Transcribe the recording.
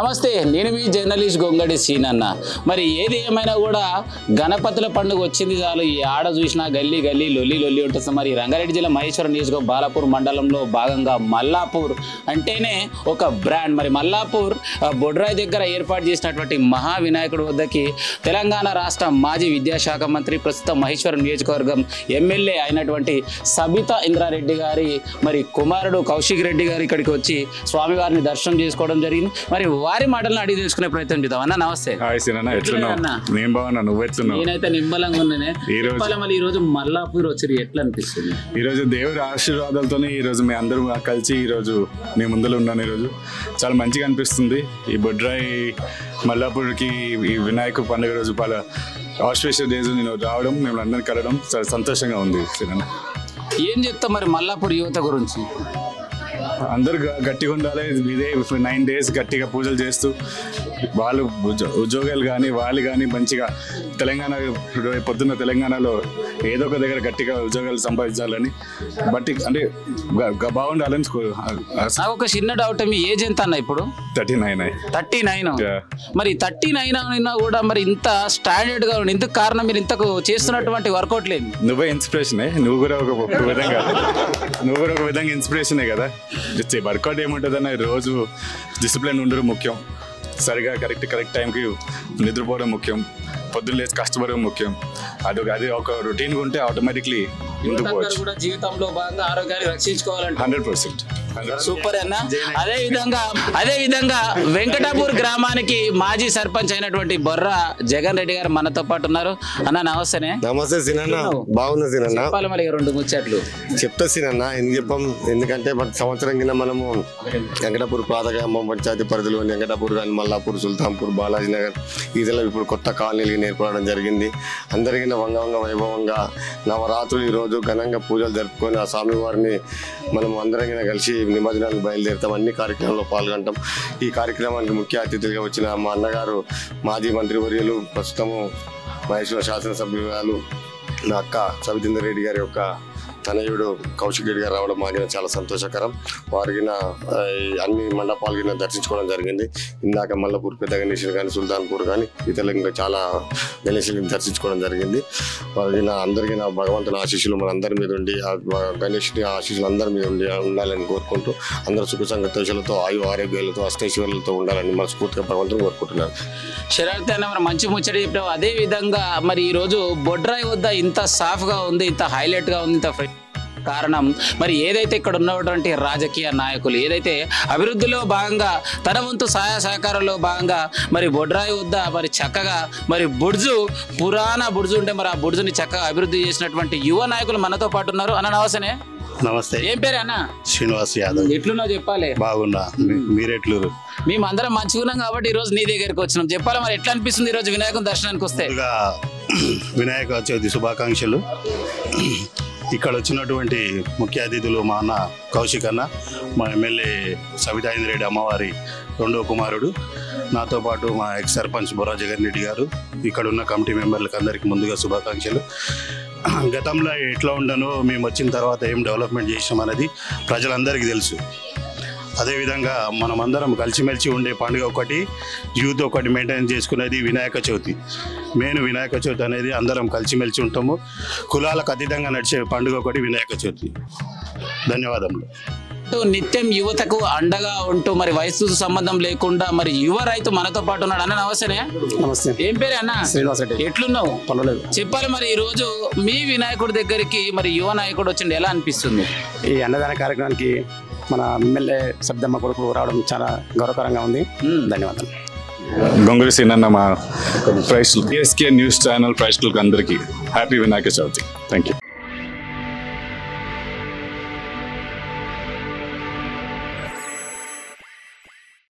నమస్తే, నేను మీ జర్నలిస్ట్ గొంగడి సీనన్న. మరి ఏది ఏమైనా కూడా గణపతుల పండుగ వచ్చింది చాలు ఈ ఆడ చూసినా గల్లీ గల్లీ లొల్లి లొల్లి ఉంటుంది. మరి రంగారెడ్డి జిల్లా మహేశ్వరం నియోజకవర్గం బాలాపూర్ మండలంలో భాగంగా మల్లాపూర్ అంటేనే ఒక బ్రాండ్. మరి మల్లాపూర్ బొడ్రాయి దగ్గర ఏర్పాటు చేసినటువంటి మహా వినాయకుడి వద్దకి తెలంగాణ రాష్ట్ర మాజీ విద్యాశాఖ మంత్రి, ప్రస్తుతం మహేశ్వరం నియోజకవర్గం ఎమ్మెల్యే అయినటువంటి సబితా ఇంద్రారెడ్డి గారి మరి కుమారుడు కౌశిక్ రెడ్డి గారు ఇక్కడికి వచ్చి స్వామివారిని దర్శనం చేసుకోవడం జరిగింది. మరి వారి మాటలను అడిగి తెలుసుకునే ప్రయత్నం చేద్దాం. అన్న నమస్తే. నేనైతే నిమ్మలంగా ఉన్నానే. ఈ రోజు మల్లాపూర్ వచ్చి ఎట్లా అనిపిస్తుంది? ఈ రోజు దేవుడి ఆశీర్వాదాలతోనే ఈ రోజు మేము అందరూ కలిసి ఈ రోజు మేము ముందులో ఉన్నాను. ఈ రోజు చాలా మంచిగా అనిపిస్తుంది. ఈ బొడ్రాయి మల్లాపూర్కి ఈ వినాయక పండుగ రోజు ఆస్ట్రేషియస్ డేస్ నేను రావడం, మేము అందరిని కలవడం చాలా సంతోషంగా ఉంది. ఏం చెప్తాం మరి మల్లాపూర్ యువత గురించి? అందరు గట్టిగా ఉండాలి. ఇదే 9 days గట్టిగా పూజలు చేస్తూ వాళ్ళు ఉద్యోగాలు కానీ వాళ్ళు కానీ మంచిగా తెలంగాణ పొద్దున్న తెలంగాణలో ఏదో ఒక దగ్గర గట్టిగా ఉద్యోగాలు సంపాదించాలని బట్టి అంటే బాగుండాలని. ఒక చిన్న డౌట్, మీ ఏజ్ ఎంత అన్న ఇప్పుడు? 39. మరి 39 అయినా కూడా మరి ఇంత స్టాండర్డ్ గా ఉంది, ఇందుకు కారణం మీరు ఇంతకు చేస్తున్నటువంటి వర్కౌట్ లేదు? నువ్వే ఇన్స్పిరేషనే. నువ్వు కూడా ఒక విధంగా ఇన్స్పిరేషనే కదా. వర్కౌట్ ఏముంటుంది అన్న, రోజు డిసిప్లిన్ ఉండడం ముఖ్యం. సరిగా కరెక్ట్ టైంకి నిద్రపోవడం ముఖ్యం. పొద్దున్న లేచి కష్టపడడం ముఖ్యం. అది ఒక రొటీన్గా ఉంటే ఆటోమేటిక్లీ జీవితంలో భాగంగా ఆరోగ్యాన్ని రక్షించుకోవాలంటే 100%. సూపర్ అన్న. అదే విధంగా వెంకటాపూర్ గ్రామానికి మాజీ సర్పంచ్ అయినటువంటి బొర్రా జగన్ రెడ్డి గారు మనతో పాటు ఉన్నారు. అన్న నమస్తేనే. నమస్తే సినన్న. బాగున్నా సినన్న. మరి 2 ముచ్చట్లు చెప్తా సినన్న. ఎందుకు చెప్పాం, ఎందుకంటే సంవత్సరం కింద మనము వెంకటాపూర్ పాతగ్రామం పంచాయతీ పరిధిలో వెంకటాపూర్ కానీ మల్లాపూర్, సుల్తాన్పూర్, బాలాజీ నగర్ ఇదిలో ఇప్పుడు కొత్త కాలనీలు ఏర్పడడం జరిగింది. అందరికీ వంగవంగ వైభవంగా నవరాత్రులు ఈరోజు ఘనంగా పూజలు జరుపుకొని ఆ స్వామివారిని మనం అందరం కలిసి నిమజ్జనానికి బయలుదేరుతాం. అన్ని కార్యక్రమాల్లో పాల్గొంటాం. ఈ కార్యక్రమానికి ముఖ్య అతిథులుగా వచ్చిన మా అన్నగారు మాజీ మంత్రివర్యులు, ప్రస్తుతము మహేశ్వర శాసనసభ్యురాలు నా అక్క సబితా రెడ్డి గారి యొక్క తనయుడు కౌశిక్ రెడ్డి గారు రావడం మాకు చాలా సంతోషకరం. వారికి అన్ని మండపాలు దర్శించుకోవడం జరిగింది. ఇందాక మల్లపూర్ పెద్ద గణేశుని కానీ, సుల్తాన్పూర్ కానీ ఇతరులు ఇంకా చాలా గణేశుని దర్శించుకోవడం జరిగింది. వారికి అందరికీ భగవంతుని ఆశీస్సులు మన అందరి మీద ఉండి, గణేశుని ఆశీస్సులు అందరి మీద ఉండాలని కోరుకుంటూ అందరూ సుఖ సంతోషాలతో ఆరోగ్యాలతో అష్టైశ్వర్యాలతో ఉండాలని మనస్ఫూర్తిగా భగవంతుని కోరుకుంటున్నాను. శరార్థి అన్న మరి మంచి ముచ్చట చెప్పావు. అదే విధంగా మరి ఈరోజు బొడ్రాయి వద్ద ఇంత సాఫ్గా ఉంది, ఇంత హైలైట్గా ఉంది, ఇంత కారణం మరి ఏదైతే ఇక్కడ ఉన్నటువంటి రాజకీయ నాయకులు ఏదైతే అభివృద్ధిలో భాగంగా తన వంతు సహాయ సహకారంలో భాగంగా మరి బొడ్రాయి వద్ద మరి చక్కగా మరి పురాణ బుర్జు ఉంటే మరి ఆ బుర్జుని చక్కగా అభివృద్ధి చేసినటువంటి యువ నాయకులు మనతో పాటు ఉన్నారు. అన్న నమస్తే. నమస్తే. ఏం పేరు అన్న? శ్రీనివాస్ యాదవ్. ఎట్లున్నావు చెప్పాలి? బాగున్నా. మీరెట్లు? మేము అందరం మంచిగా ఉన్నాం కాబట్టి ఈ రోజు నీ దగ్గరికి వచ్చినాం. చెప్పాలి మరి ఎట్లా అనిపిస్తుంది ఈ రోజు వినాయకుని దర్శనానికి వస్తే? వినాయక చవితి శుభాకాంక్షలు. ఇక్కడ వచ్చినటువంటి ముఖ్య అతిథులు మా అన్న కౌశిక్ అన్న, మా ఎమ్మెల్యే సబితా ఇంద్రారెడ్డి అమ్మవారి 2వ కుమారుడు, నాతో పాటు మా ఎక్స్ సర్పంచ్ బొర్రా జగన్ రెడ్డి గారు, ఇక్కడ ఉన్న కమిటీ మెంబర్లకు అందరికీ ముందుగా శుభాకాంక్షలు. గతంలో ఎట్లా ఉండనో మేము వచ్చిన తర్వాత ఏం డెవలప్మెంట్ చేసాం అనేది ప్రజలందరికీ తెలుసు. అదేవిధంగా మనమందరం కలిసిమెలిసి ఉండే పండుగ ఒకటి, యూత్ ఒకటి మెయింటైన్ చేసుకునేది వినాయక చవితి. మెయిన్ వినాయక చవితి అనేది అందరం కలిసిమెలిసి ఉంటాము. కులాలకు అతీతంగా నడిచే పండుగ ఒకటి వినాయక చవితి. ధన్యవాదములు. నిత్యం యువతకు అండగా ఉంటూ మరి వయసు సంబంధం లేకుండా మరి యువ రైతు మనతో పాటు ఉన్నాడు. అన్న నమస్తే. నమస్తే. ఏం పేరు అన్న? శ్రీనివాస్ రెడ్డి. ఎట్లున్నావు? పర్వాలేదు. చెప్పాలి మరి ఈ రోజు మీ వినాయకుడి దగ్గరికి మరి యువ నాయకుడు వచ్చింది, ఎలా అనిపిస్తుంది? ఈ అన్నదాన కార్యక్రమానికి మన ఎమ్మెల్యే సబ్దమ్మ కొడుకు రావడం చాలా గౌరవకరంగా ఉంది. ధన్యవాదాలు. గొంగడి సీనన్న మా ప్రైస్లు PSK న్యూస్ ఛానల్ ప్రైస్లకు అందరికీ happy Vinayaka Chavithi. Thank you.